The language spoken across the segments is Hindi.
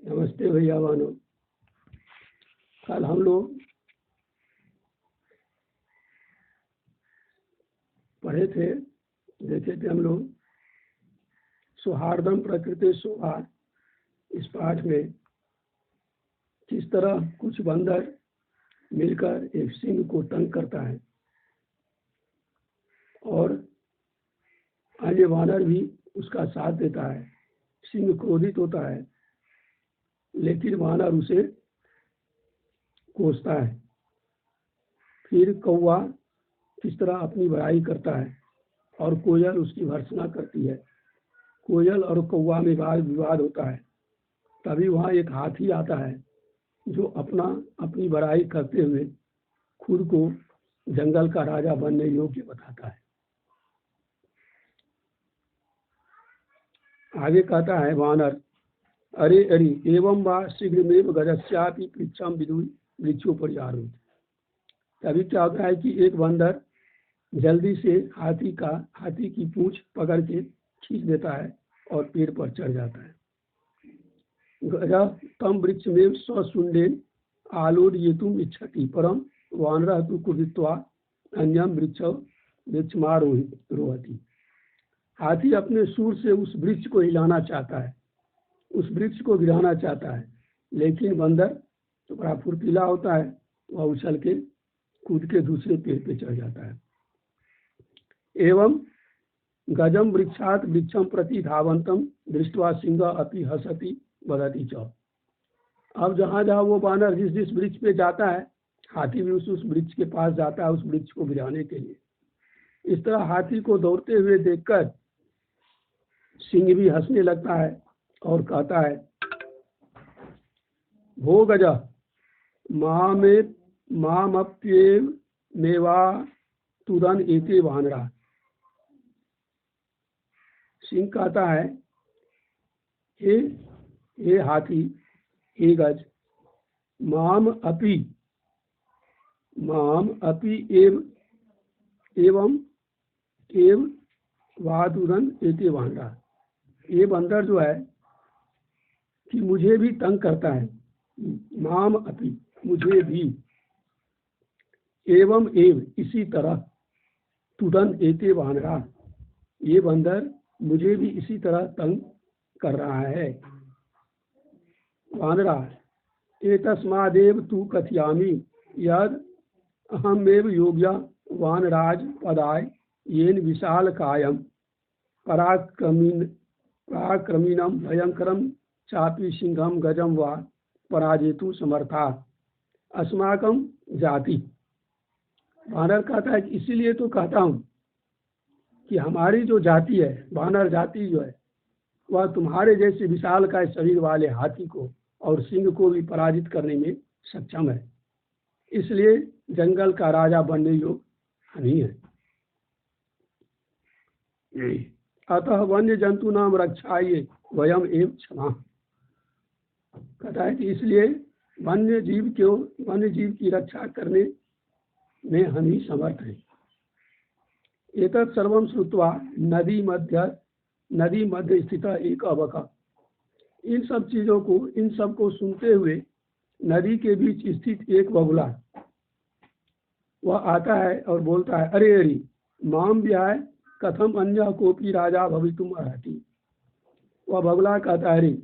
नमस्ते भैया बानो। कल हम लोग पढ़े थे, देखे थे हम लोग सौहार्दम प्रकृति सौहार्द। इस पाठ में किस तरह कुछ बंदर मिलकर एक सिंह को तंग करता है और अन्य वानर भी उसका साथ देता है। सिंह क्रोधित होता है लेकिन वानर उसे कोसता है। फिर कौवा किस तरह अपनी बड़ाई करता है और कोयल उसकी भर्त्सना करती है। कोयल और कौवा में विवाद होता है। तभी वहाँ एक हाथी आता है जो अपनी बड़ाई करते हुए खुद को जंगल का राजा बनने योग्य बताता है। आगे कहता है वानर, अरे अरे एवं वा शीघ्रमेव गजस्यापि पृच्छम विदुर वृक्षोपरियारोहित। तभी क्या होता है कि एक बंदर जल्दी से हाथी की पूंछ पकड़ के खींच देता है और पेड़ पर चढ़ जाता है। गजा तम वृक्ष में स्वशुंडेन आलोडयितुम इच्छति परम वानरः तु कुपित्वा अन्यम वृक्षमारोहति। हाथी अपने सूर से उस वृक्ष को हिलाना चाहता है, उस वृक्ष को गिराना चाहता है, लेकिन बंदर तो बड़ा फुर्तीला होता है, वह उछल के कूद के दूसरे पेड़ पे चढ़ जाता है। एवं गजम वृक्षात वृक्षम प्रति धावंतम दृष्ट्वा सिंह अपि हसति वदति च। अब जहाँ जहाँ वो बानर जिस वृक्ष पे जाता है, हाथी भी उस वृक्ष के पास जाता है उस वृक्ष को गिराने के लिए। इस तरह हाथी को दौड़ते हुए देखकर सिंह भी हंसने लगता है और कहता है, भो गज मामप्येव मेवा तुरन एते वानरा। सिंह कहता है, हे हाथी, हे गज, माम अपि एवं वातुरन एते वानरा। ये बंदर जो है कि मुझे भी तंग करता है। माम अपि मुझे भी, एवं इसी तरह, तुरन एते वानरा ये बंदर मुझे भी इसी तरह तंग कर रहा है। वानरा एतस्मादेव तु कथयामि यद अहमेव योग्य वानराज पदाय येन विशाल कायम पराक्रमीणम भयंकरम चापि सिंहम गजम वा पराजेतु समर्था अस्माकं जाति। वानर कहता है कि इसीलिए तो कहता हूँ कि हमारी जो जाति है, वानर जाति जो है, वह तुम्हारे जैसे विशाल का शरीर वाले हाथी को और सिंह को भी पराजित करने में सक्षम है। इसलिए जंगल का राजा बनने योग्य हम ही है। अतः वन्य जंतु नाम रक्षाये वयम एव क्षमा। कहता है कि इसलिए वन्य जीव की रक्षा करने में हम ही समर्थ हैं। एतत् सर्वं श्रुत्वा नदी मध्य स्थित एक अबक। इन सब को सुनते हुए नदी के बीच स्थित एक बगुला वह आता है और बोलता है, अरे अरे माम व्याय कथम अन्य कोपी राजा भवितुम अर्हति। वह बगुला कहता है, अरे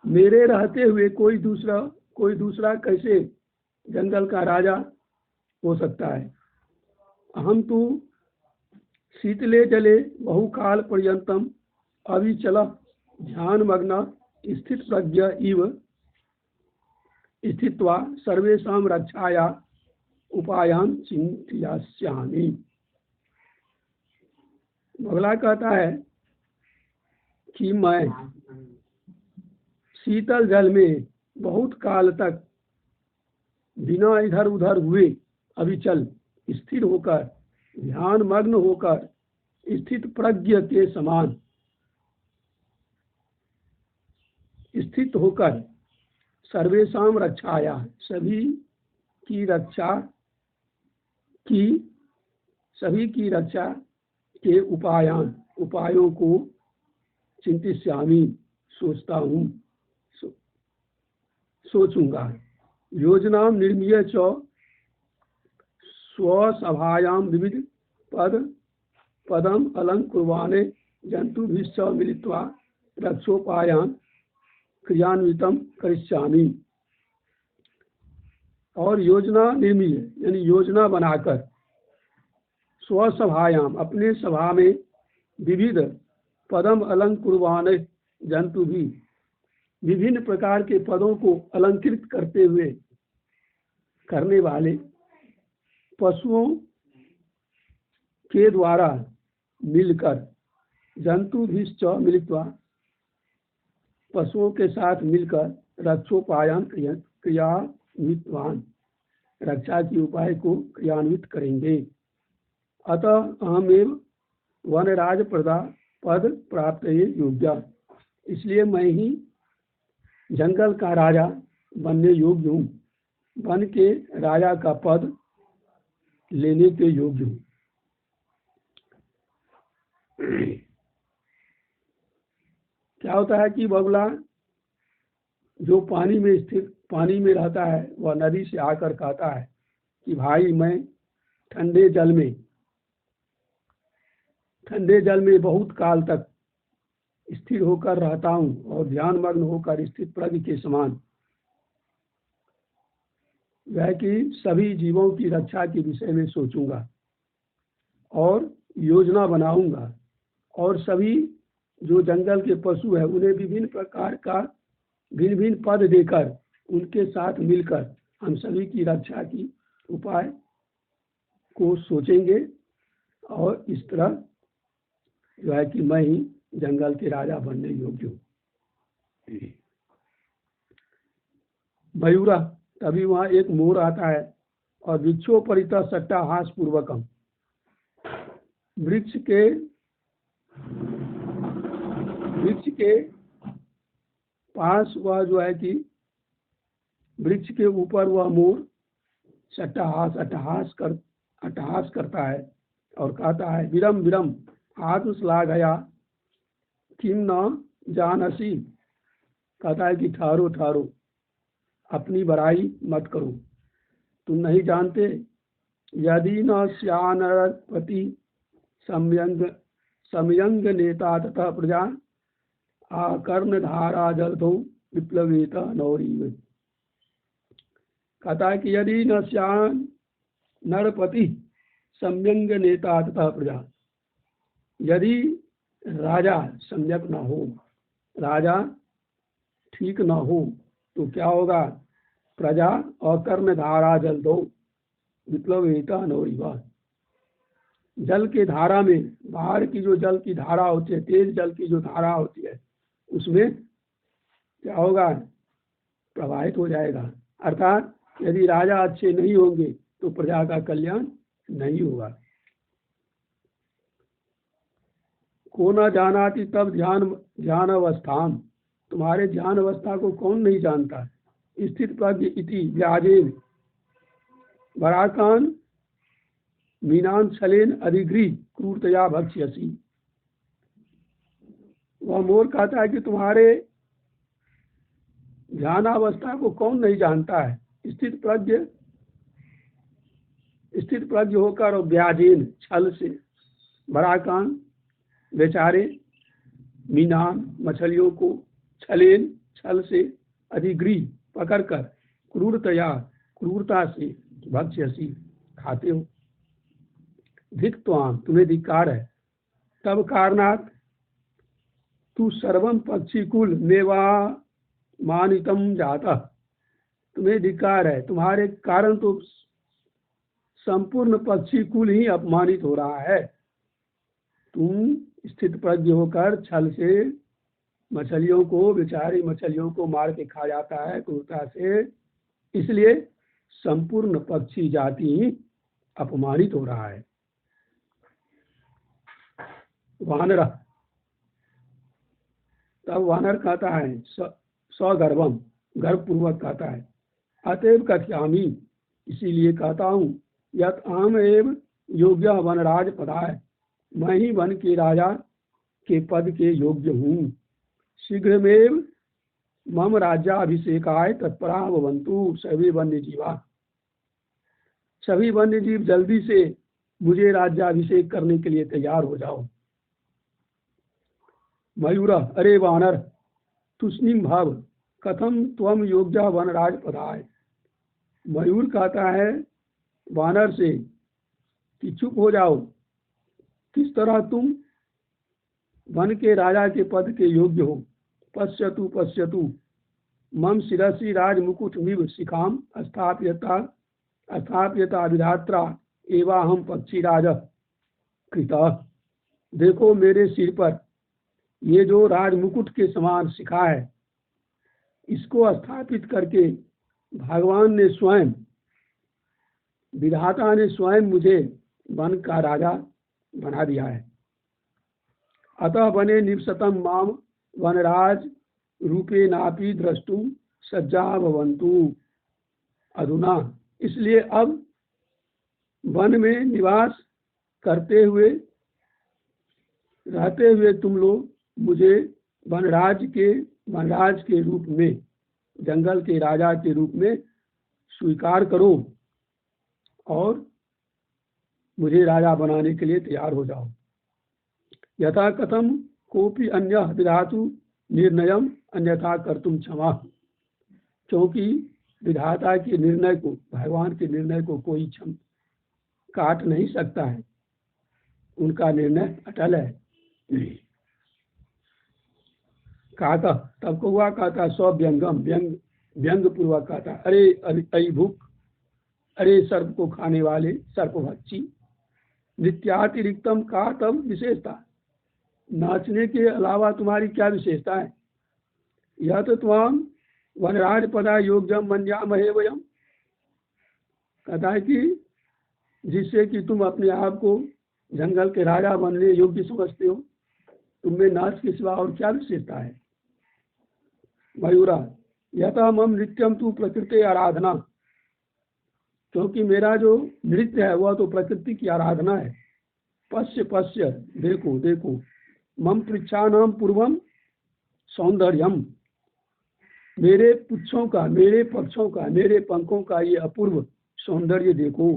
मेरे रहते हुए कोई दूसरा कैसे जंगल का राजा हो सकता है। हम तो शीतले जले बहुकाल पर्यंतम अविचल ध्यानमग्न स्थित प्रज्ञ इव स्थित्वा सर्वेषां रक्षाया उपायान चिंतयास्यामि। बगला कहता है कि मैं शीतल जल में बहुत काल तक बिना इधर उधर हुए अविचल स्थिर होकर ध्यान मग्न होकर स्थित प्रज्ञ के समान स्थित होकर सर्वेषां रक्षाया सभी की रक्षा के उपायों को चिंतिष्यामि सोचता हूँ। सोचूंगा। योजना निर्मीय च स्वसभायां विविध पदम अलंकुर्वाणे जंतुभिश्च मिलित्वा रक्षोपायान क्रियान्वितम करिष्यामि। और योजना निर्मीय यानी योजना बनाकर, स्वसभायाम अपने सभा में, विविध पदम अलंकुर्वाणे जंतु भी विभिन्न प्रकार के पदों को अलंकृत करते हुए करने वाले पशुओं के द्वारा मिलकर, जंतु भी मिलित्वा पशुओं के साथ मिलकर, रक्षोपायन क्रियान्वितवान रक्षा के उपाय को क्रियान्वित करेंगे। अतः अहमेव वनराज पद प्राप्त योग्य, इसलिए मैं ही जंगल का राजा बनने योग्य हूँ, वन के राजा का पद लेने के योग्य हूँ। क्या होता है कि बगुला जो पानी में रहता है, वह नदी से आकर कहता है कि भाई मैं ठंडे जल में बहुत काल तक स्थिर होकर रहता हूँ और ध्यान मग्न होकर स्थित प्रज्ञ के समान वह कि सभी जीवों की रक्षा के विषय में सोचूंगा और योजना बनाऊंगा, और सभी जो जंगल के पशु है उन्हें विभिन्न प्रकार का भिन्न पद देकर उनके साथ मिलकर हम सभी की रक्षा की उपाय को सोचेंगे, और इस तरह जो है कि मैं ही जंगल के राजा बनने योग्य हूँ। मयूरा, तभी वहाँ एक मोर आता है और वृक्षोपरितः सट्टाहास पूर्वकम, वृक्ष के पास वह जो है कि वृक्ष के ऊपर वह मोर अट्टहास करता है और कहता है, विरम विरम आत्मश्लाघया किम न जानसी, कहता है कि ठहरो ठहरो, अपनी बड़ाई मत करो, तुम नहीं जानते, यदि न स्यानरपति समयंग नेता तथा प्रजा आकर्ण धारा जलधो विप्लवेत नौरीव, कहता है कि यदि न स्यान नरपति सम्यंग नेता तथा प्रजा, यदि राजा सम्यक न हो, राजा ठीक न हो, तो क्या होगा, प्रजा और कर्ण धारा जल दो विप्लवेत नौरीव, जल के धारा में, बाहर की जो जल की धारा होती है, तेज जल की जो धारा होती है, उसमें क्या होगा, प्रवाहित हो जाएगा। अर्थात यदि राजा अच्छे नहीं होंगे तो प्रजा का कल्याण नहीं होगा। को न जानाति तब ध्यान अवस्थाम, तुम्हारे ध्यान अवस्था को कौन नहीं जानता। स्थित प्रज्ञ इति व्याजेन वराकान मीनान छलेन अधिग्री क्रूरतया भक्ष्यसी, वह मोर कहता है कि तुम्हारे ध्यानावस्था को कौन नहीं जानता है। स्थित प्रज्ञ होकर और व्याजेन छल से, वराकान बेचारे, मीनान मछलियों को, छलेन छल से, अधिग्री पकड़कर, क्रूरता से, भक्ष्यसी खाते हो। धिक्त्वाम तुम्हें धिक्कार है, तब कारणात तू सर्वम पक्षीकुल मेवा मानितम जाता, तुम्हें धिक्कार है, तुम्हारे कारण तो संपूर्ण पक्षीकुल ही अपमानित हो रहा है। तुम स्थित प्रज्ञ होकर छल से मछलियों को, बेचारी मछलियों को मार के खा जाता है क्रूरता से, इसलिए संपूर्ण पक्षी जाति ही अपमानित हो रहा है। वानर, तब वानर कहता है, सगर्भम गर्भपूर्वक कहता है, अतएव कथयामि इसीलिए कहता हूँ, यत अहम एव योग्य वनराज पदाय, मैं ही वन के राजा के पद के योग्य हूँ। शीघ्रमेव मम राज्याभिषेकाय तत्परा भवन्तु सभी वन्य जीवा। सभी वन्य जीव जल्दी से मुझे राज्याभिषेक करने के लिए तैयार हो जाओ। मयूर, अरे वानर, तुष्णिम भाव कथम त्वम योग्य वनराज पदाय। मयूर कहता है वानर से कि चुप हो जाओ, किस तरह तुम वन के राजा के पद के योग्य हो। पश्यतु पश्यतु मम शिरसि राजमुकुटमिव शिखाम स्थाप्यता विधात्रा एवाहम पक्षीराज कृतः। देखो मेरे सिर पर ये जो राजमुकुट के समान शिखा है, इसको स्थापित करके भगवान ने स्वयं, विधाता ने स्वयं मुझे वन का राजा बना दिया है। अतः वने निवसतम माम वनराज रूपे नापि द्रष्टुम सज्जा भवन्तु अधुना। इसलिए अब वन में निवास करते हुए रहते हुए तुम लोग मुझे वनराज के रूप में, जंगल के राजा के रूप में स्वीकार करो और मुझे राजा बनाने के लिए तैयार हो जाओ। यथा कथम कोपि अन्य विधातु निर्णयम अन्यथा कर्तुम क्षमा। क्योंकि विधाता के निर्णय को, भगवान के निर्णय को कोई काट नहीं सकता है, उनका निर्णय अटल है। कहता तब को हुआ, कहता स्व्यंगम, व्यंग पूर्वक कहता, अरे अभिभुक, अरे सर्प को खाने वाले सर्पभक्षी। नित्यातिरिक्तम का तब विशेषता, नाचने के अलावा तुम्हारी क्या विशेषता है। यह तो तुम वनराज पदा योग्यम मन्यामहे वयम। कहता है कि जिससे कि तुम अपने आप को जंगल के राजा बनने योग्य समझते हो, तुम में नाच के सिवा और क्या विशेषता है। मयूरा, यथा मम नृत्यम तू प्रकृति आराधना। क्योंकि मेरा जो नृत्य है वह तो प्रकृति की आराधना है। पश्य पश्य, देखो देखो, मम पृच्छानाम पूर्वम सौंदर्यम, मेरे पुच्छों का, मेरे पक्षों का, मेरे पंखों का ये अपूर्व सौंदर्य देखो।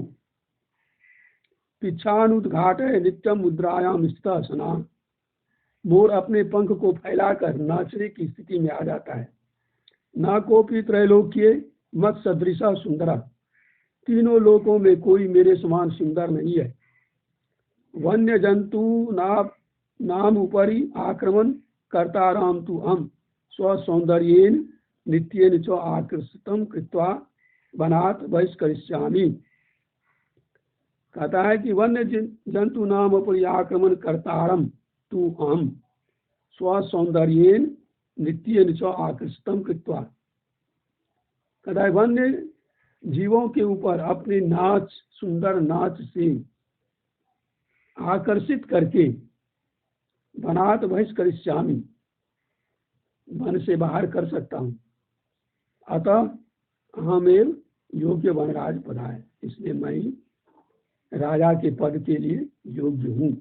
पिच्छानुद्घाट है नित्यम मुद्रायाम स्थितः सना। मोर अपने पंख को फैलाकर नाचने की स्थिति में आ जाता है। ना कोपी त्रैलोक्य मत सदृशा सुंदरा, तीनों लोकों में कोई मेरे समान सुंदर नहीं है। वन्य जंतु नाम उपरि आक्रमण करता राम तु हम स्वसौंदर्येन नित्येन च आकर्षितम कृत्वा वनात् बहिष्करिष्यामि। कहता है कि वन्य जंतु नाम उपरि आक्रमण करतारम तु हम स्वसौंदर्येन नित्येन च आकर्षितम कृत्वा। कहता है वन्य जीवों के ऊपर अपने नाच, सुंदर नाच से आकर्षित करके वनात् बहिष्करिष्यामि, वन से बाहर कर सकता हूँ। अतः अहमेव योग्य वनराज पदा है, इसलिए मैं ही राजा के पद के लिए योग्य हूँ।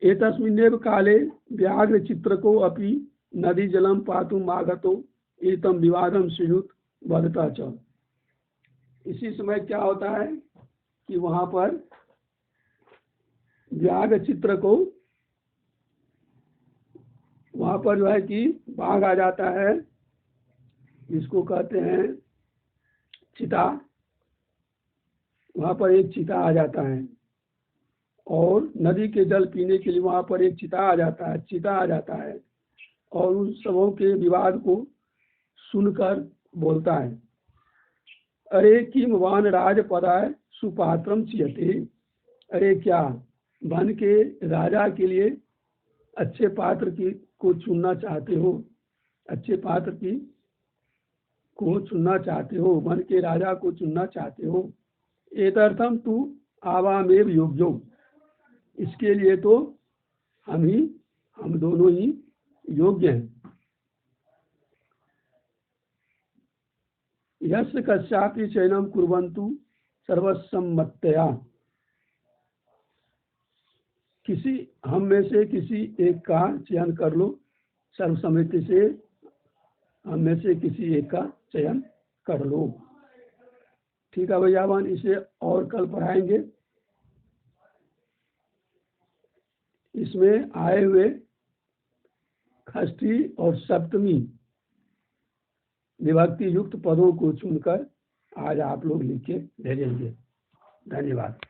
एतस्मिन्नेव काले व्याघ्र चित्रको अपि नदी जलम पातुम आगतो एतम विवादम श्रीयुत वदता च। इसी समय क्या होता है कि वहां पर व्याघ्र चित्र को, वहां पर जो है कि बाघ आ जाता है, जिसको कहते हैं चीता। वहां पर एक चीता आ जाता है और नदी के जल पीने के लिए वहां पर एक चीता आ जाता है और उन सबों के विवाद को सुनकर बोलता है, अरे किम वान राज पदाय सुपात्रम चियते। अरे क्या वन के राजा के लिए अच्छे पात्र को चुनना चाहते हो, अच्छे पात्र को चुनना चाहते हो, वन के राजा को चुनना चाहते हो। एतर्थम तू आवामेव योग्यो, इसके लिए तो हम दोनों ही योग्य हैं। यस्य कस्यापि चयनम कुर्वन्तु सर्वसम्मतया। हम में से किसी एक का चयन कर लो, सर्वसम्मति से हम में से किसी एक का चयन कर लो। ठीक है भैयावान, इसे और कल पढ़ाएंगे। इसमें आए हुए षष्ठी और सप्तमी विभक्ति युक्त पदों को चुनकर आज आप लोग लिख के भेजेंगे। धन्यवाद।